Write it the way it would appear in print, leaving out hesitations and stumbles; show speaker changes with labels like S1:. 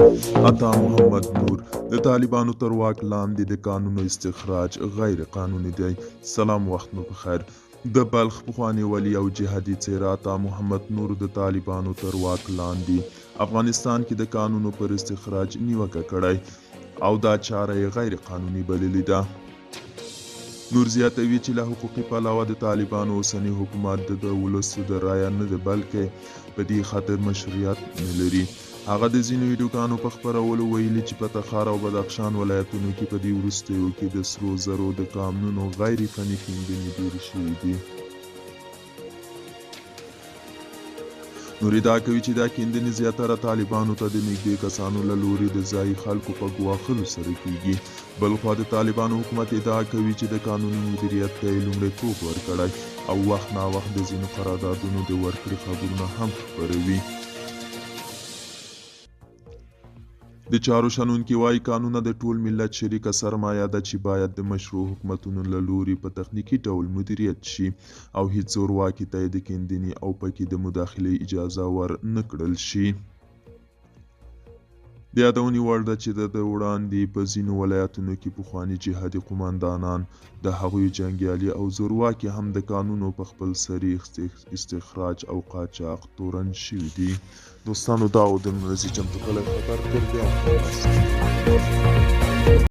S1: عطا محمد نور: د طالبانو تر واک لاندې د کانونو استخراج غیر قانوني دی. سلام، وخت مو بخیر. د بلخ پخوانی ولی او جهادي څیره عطا محمد نور د طالبانو تر واک لاندې افغانستان کې د کانونو پر استخراج نیوکه کړی او دا چاره یې غیر قانوني بللې ده. نور زیاتوي چې له حقوقي پلوه د طالبانو اوسنی حکومت د ولسو د رایه نه دی، بلکې په دې خاطر مشروعیت نه لري. هغه د ځینو ویډیوګانو په خپرولو ویلي چې په تخار او بدخشان ولایتونو کې په دې وروستیو کې د سرو زرو د کانونو غیر فني کیندنې ډېرې شوې دي. نور ادعا کوي چې دا کیندنې زیاتره طالبانو ته د نږدې کسانو له لوري د ځایي خلکو په ګواښلو سره کیږي. بلخوا د طالبانو حکومت ادعا کوي چې د قانوني مدیریت ته یې لومړیتوب ورکړی او وخت ناوخت د ځینو قراردادونو د ورکړې خبرونه هم خپروي. د چارو شنونکي وایي قانونه د ټول ملت شریکه سرمایه ده چې باید د مشروع حکومتونو له لوري په تخنیکي ډول مدیریت شي او هیڅ زورواکي ته د کیندنې او پکې د مداخلې اجازه ور نه کړل شي. د یادونې وړ ده چې د وړاندې په ځینو ولایتونو کې پخواني جهادي قوماندانان د هغوی جنګیالي او زورواکي هم د کانونو په خپلسري استخراج او قاچاق تورن شوي دي. دوستانو، دا و د ورځې چمتو کړی خبر. تر بیا